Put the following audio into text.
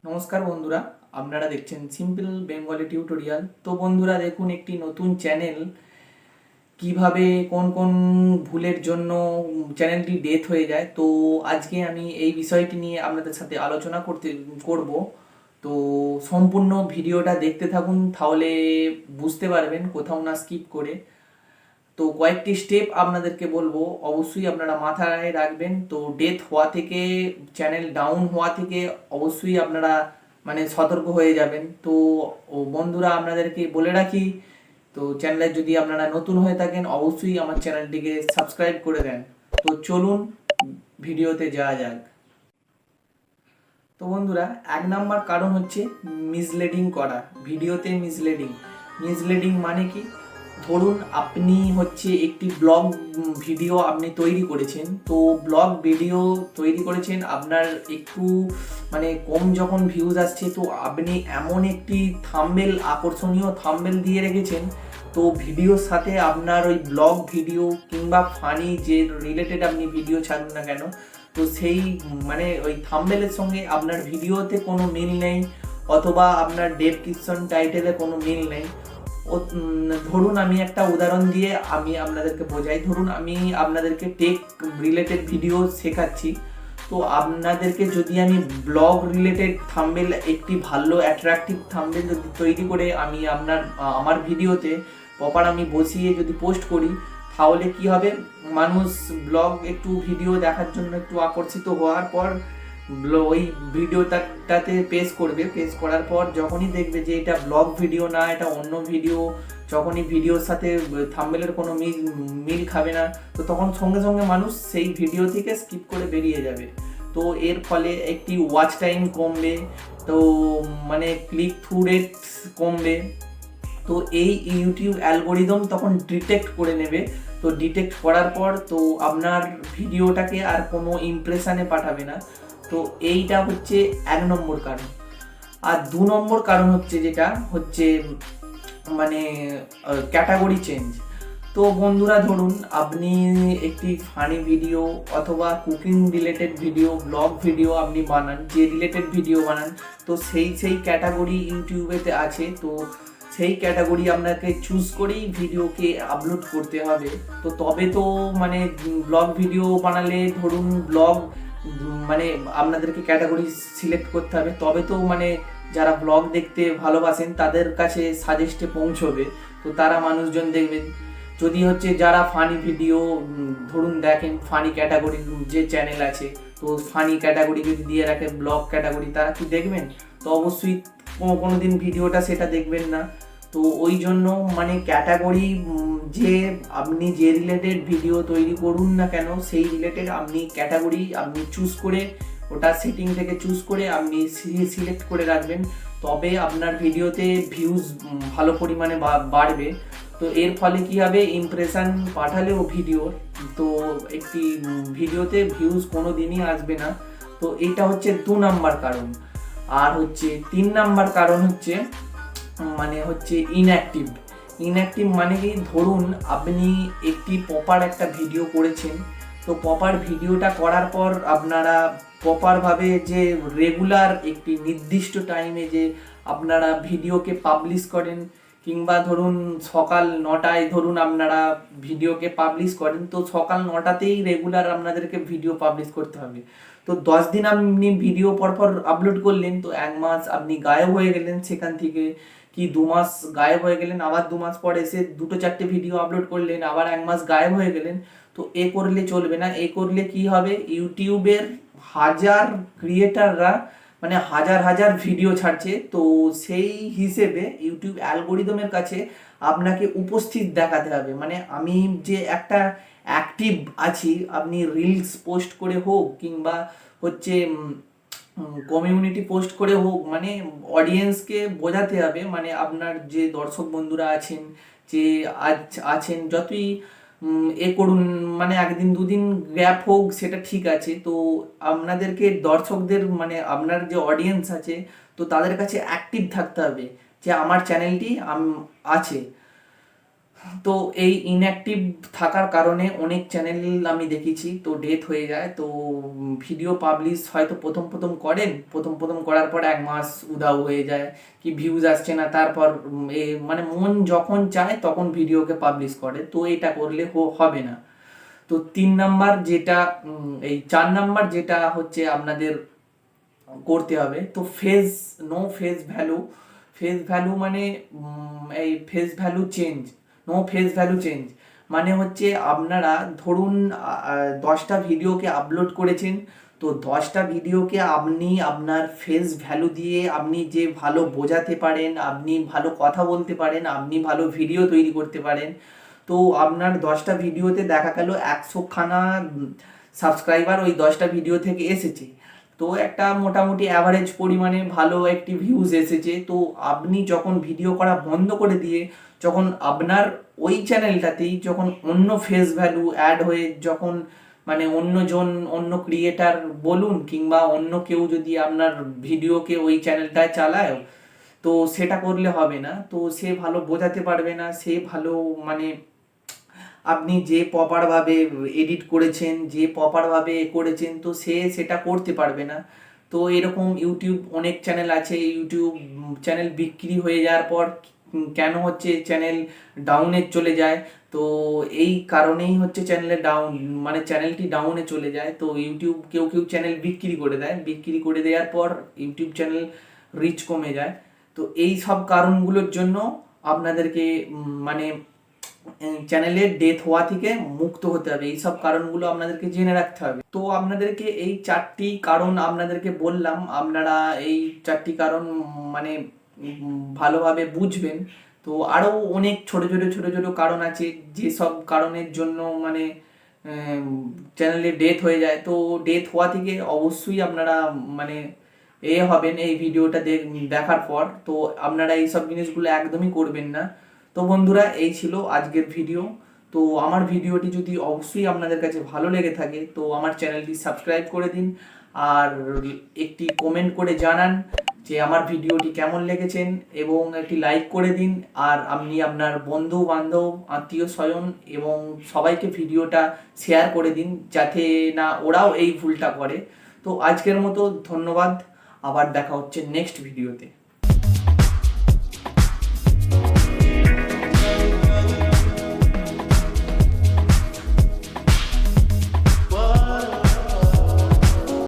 নমস্কার বন্ধুরা, আপনারা দেখছেন সিম্পল বেঙ্গলি টিউটোরিয়াল। তো বন্ধুরা দেখুন, একটি নতুন চ্যানেল কিভাবে কোন কোন ভুলের জন্য চ্যানেলটি ডেথ হয়ে যায়। তো আজকে আমি এই বিষয়টি নিয়ে আপনাদের সাথে আলোচনা করব। তো সম্পূর্ণ ভিডিওটা দেখতে থাকুন, তাহলে বুঝতে পারবেন কোথাও না স্কিপ করে। তো কয়েকটি স্টেপ আপনাদেরকে বলবো, অবশ্যই আপনারা মাথায় রাখবেন। তো ডেথ হওয়া থেকে, চ্যানেল ডাউন হওয়া থেকে অবশ্যই আপনারা সতর্ক হয়ে যাবেন। তো বন্ধুরা আপনাদেরকে বলে রাখি, তো চ্যানেলে যদি আপনারা নতুন হয়ে থাকেন অবশ্যই আমার চ্যানেলটিকে সাবস্ক্রাইব করে দেন। তো চলুন ভিডিওতে যাওয়া যাক। তো বন্ধুরা, 1 নম্বর কারণ হচ্ছে মিসলিডিং করা, ভিডিওতে মিসলিডিং মানে কি? ধরুন আপনি একটি ব্লগ ভিডিও আপনি তৈরি করেছেন। তো ব্লগ ভিডিও তৈরি করেছেন, আপনার একটু কম যখন ভিউজ আসছে, তো আপনি এমন একটি থাম্বনেল, আকর্ষণীয় থাম্বনেল দিয়ে রেখেছেন। তো ভিডিওর সাথে আপনার ওই ব্লগ ভিডিও কিংবা ফানি যে রিলেটেড আপনি ভিডিও ছাড়ুন না কেন, তো সেই ওই থাম্বনেলের সঙ্গে আপনার ভিডিওতে কোনো মিল নেই, অথবা আপনার ডেসক্রিপশন টাইটেলে কোনো মিল নেই। ধরুন আমি একটা উদাহরণ দিয়ে আমি আপনাদেরকে বোঝাই। ধরুন আমি আপনাদেরকে টেক রিলেটেড ভিডিও শেখাচ্ছি। তো আপনাদেরকে যদি আমি ব্লগ রিলেটেড থাম্বনেল, একটি ভালো অ্যাট্রাকটিভ থাম্বনেল যদি তৈরি করে আমি আমার ভিডিওতে প্রপার আমি বসিয়ে যদি পোস্ট করি, তাহলে কি হবে, মানুষ ব্লগ একটু ভিডিও দেখার জন্য একটু আকর্ষিত হওয়ার পর ওই ভিডিওটাতে পেশ করার পর যখনই দেখবে যে এটা ব্লগ ভিডিও না, এটা অন্য ভিডিও, যখনই ভিডিওর সাথে থাম্বনেলের কোনো মিল খাবে না, তো তখন সঙ্গে সঙ্গে মানুষ সেই ভিডিও থেকে স্কিপ করে বেরিয়ে যাবে। তো এর ফলে একটি ওয়াচ টাইম কমবে, তো ক্লিক থ্রু রেট কমবে। তো এই ইউটিউব অ্যালগোরিদম তখন ডিটেক্ট করে নেবে। তো ডিটেক্ট করার পর তো আপনার ভিডিওটাকে আর কোনো ইমপ্রেশনে পাঠাবে না। তো এইটা হচ্ছে 1 নম্বর কারণ। আর 2 নম্বর কারণ যেটা হচ্ছে ক্যাটাগরি চেঞ্জ। তো বন্ধুরা ধরুন আপনি একটি ফানি ভিডিও অথবা cooking related video, blog video আপনি বানান, যে রিলেটেড ভিডিও বানান, তো সেই ক্যাটাগরি ইউটিউবেতে আছে। তো সেই ক্যাটাগরি আপনাকে চুজ করেই ভিডিওকে আপলোড করতে হবে। তো তবে তো ব্লগ ভিডিও বানালে, ধরুন ব্লগ আপনাদেরকে ক্যাটাগরি সিলেক্ট করতে হবে, তবে তো যারা ব্লগ দেখতে ভালোবাসেন তাদের কাছে সাজেস্টে পৌঁছবে, তো তারা মানুষজন দেখবেন। যদি যারা ফানি ভিডিও ধরুন দেখেন, ফানি ক্যাটাগরির যে চ্যানেল আছে, তো ফানি ক্যাটাগরি যদি দিয়ে রাখে ব্লগ ক্যাটাগরি, তারা কি দেখবেন? তো অবশ্যই কোনো দিন ভিডিওটা সেটা দেখবেন না। তো ওই জন্য ক্যাটাগরি, যে আপনি যে রিলেটেড ভিডিও তৈরি করুন না কেন, সেই রিলেটেড আপনি ক্যাটাগরি আপনি চুজ করে, ওটা সেটিং থেকে চুজ করে আপনি সিলেক্ট করে রাখবেন, তবে আপনার ভিডিওতে ভিউজ ভালো পরিমাণে বাড়বে। তো এর ফলে কি হবে, ইমপ্রেশন পাঠালেও ভিডিওর, তো একটি ভিডিওতে ভিউজ কোনো দিনই আসবে না। তো এটা হচ্ছে 2 নম্বর কারণ। আর 3 নম্বর কারণ ইনঅ্যাক্টিভ। মানে কি? ধরুন আপনি একটি প্রপার একটা ভিডিও করেছেন, তো প্রপার ভিডিওটা করার পর আপনারা প্রপারভাবে যে রেগুলার একটি নির্দিষ্ট টাইমে যে আপনারা ভিডিওকে পাবলিশ করেন, কিংবা ধরুন সকাল 9টায় ধরুন আপনারা ভিডিওকে পাবলিশ করেন, তো সকাল 9টাতেই রেগুলার আপনাদেরকে ভিডিও পাবলিশ করতে হবে। তো 10 দিন আপনি ভিডিও পরপর আপলোড করলেন, তো 1 মাস আপনি গায়েব হয়ে গেলেন সেখান থেকে, কি 2 মাস গায়েব হয়ে গেলেন, আবার 2 মাস পর এসে 2-4টে ভিডিও আপলোড করলেন, আবার 1 মাস গায়েব হয়ে গেলেন। তো এ করলে চলবে না। এ করলে কি হবে, ইউটিউবের হাজার ক্রিয়েটাররা হাজার হাজার ভিডিও ছাড়ছে, তো সেই হিসেবে ইউটিউব অ্যালগোরিদমের কাছে আপনাকে উপস্থিত দেখাতে হবে। আমি যে একটা অ্যাক্টিভ আছি, আপনি রিলস পোস্ট করে হোক কিংবা কমিউনিটি পোস্ট করে হোক, অডিয়েন্সকে বোঝাতে হবে, আপনার যে দর্শক বন্ধুরা আছেন, যে আছেন যতই এ করুন, 1 দিন 2 দিন গ্যাপ হোক সেটা ঠিক আছে। তো আপনাদেরকে দর্শকদের আপনার যে অডিয়েন্স আছে, তো তাদের কাছে অ্যাক্টিভ থাকতে হবে যে আমার চ্যানেলটি আছে। তো এই ইনঅ্যাক্টিভ থাকার কারণে অনেক চ্যানেল আমি দেখেছি তো ডেথ হয়ে যায়। তো ভিডিও পাবলিশ হয়তো প্রথম প্রথম করেন, প্রথম প্রথম করার পর 1 মাস উধাও হয়ে যায়, কি ভিউজ আসছে না, তারপর মানে মন যখন চায় তখন ভিডিওকে পাবলিশ করে, তো এটা করলে হবে না। তো 3 নাম্বার যেটা, এই 4 নাম্বার যেটা হচ্ছে আপনাদের করতে হবে, তো no face value. Face value মানে এই face value change, no face value change মানে হচ্ছে আপনারা ধরুন 10টা ভিডিওকে আপলোড করেছেন, তো 10টা ভিডিওকে আপনি আপনার ফেস ভ্যালু দিয়ে আপনি যে ভালো বোঝাতে পারেন, আপনি ভালো কথা বলতে পারেন, আপনি ভালো ভিডিও তৈরি করতে পারেন, তো আপনার 10টা ভিডিওতে দেখা গেল 100খানা সাবস্ক্রাইবার ওই 10টা ভিডিও থেকে এসেছে, তো একটা মোটামুটি অ্যাভারেজ পরিমাণে ভালো একটি ভিউজ এসেছে। তো আপনি যখন ভিডিও করা বন্ধ করে দিয়ে যখন আপনার ওই চ্যানেলটাতেই যখন অন্য ফেস ভ্যালু অ্যাড হয়ে যখন মানে অন্যজন, অন্য ক্রিয়েটার বলুন কিংবা অন্য কেউ যদি আপনার ভিডিওকে ওই চ্যানেলটায় চালায়, তো সেটা করলে হবে না। তো সে ভালো বোঝাতে পারবে না, সে ভালো মানে আপনি যে প্রপারভাবে এডিট করেছেন, যে প্রপারভাবে করেছেন, তো সে সেটা করতে পারবে না। তো এরকম ইউটিউব অনেক চ্যানেল আছে, ইউটিউব চ্যানেল বিক্রি হয়ে যাওয়ার পর কেন হচ্ছে চ্যানেল ডাউনে চলে যায়, তো এই কারণেই হচ্ছে চ্যানেলের ডাউন মানে চ্যানেলটি ডাউনে চলে যায়। তো ইউটিউব কেউ কেউ চ্যানেল বিক্রি করে দেয়, বিক্রি করে দেওয়ার পর ইউটিউব চ্যানেল রিচ কমে যায়। তো এই সব কারণগুলোর জন্য আপনাদেরকে মানে চ্যানেলের ডেথ হওয়া থেকে মুক্ত হতে হবে, এই সব কারণগুলো আপনাদেরকে জেনে রাখতে হবে। তো আপনাদেরকে এই 4টি কারণ আপনাদেরকে বললাম, আপনারা এই 4টি কারণ মানে ভালোভাবে বুঝবেন। তো আরও অনেক ছোট ছোট ছোট ছোট কারণ আছে যেসব কারণের জন্য মানে চ্যানেলে ডেথ হয়ে যায়। তো ডেথ হওয়া থেকে অবশ্যই আপনারা মানে হবেন এই ভিডিওটা দেখার পর, তো আপনারা এই সব জিনিসগুলো একদমই করবেন না। তো বন্ধুরা, এই ছিল আজকের ভিডিও। তো আমার ভিডিওটি যদি অবশ্যই আপনাদের কাছে ভালো লেগে থাকে তো আমার চ্যানেলটি সাবস্ক্রাইব করে দিন, আর একটি কমেন্ট করে জানান যে আমার ভিডিওটি কেমন লেগেছেন, এবং একটি লাইক করে দিন। আর আপনি আপনার বন্ধু বান্ধব, আত্মীয় স্বজন এবং সবাইকে ভিডিওটা শেয়ার করে দিন যাতে না ওরাও এই ভুলটা করে। তো আজকের মতো ধন্যবাদ, আবার দেখা হচ্ছে নেক্সট ভিডিওতে।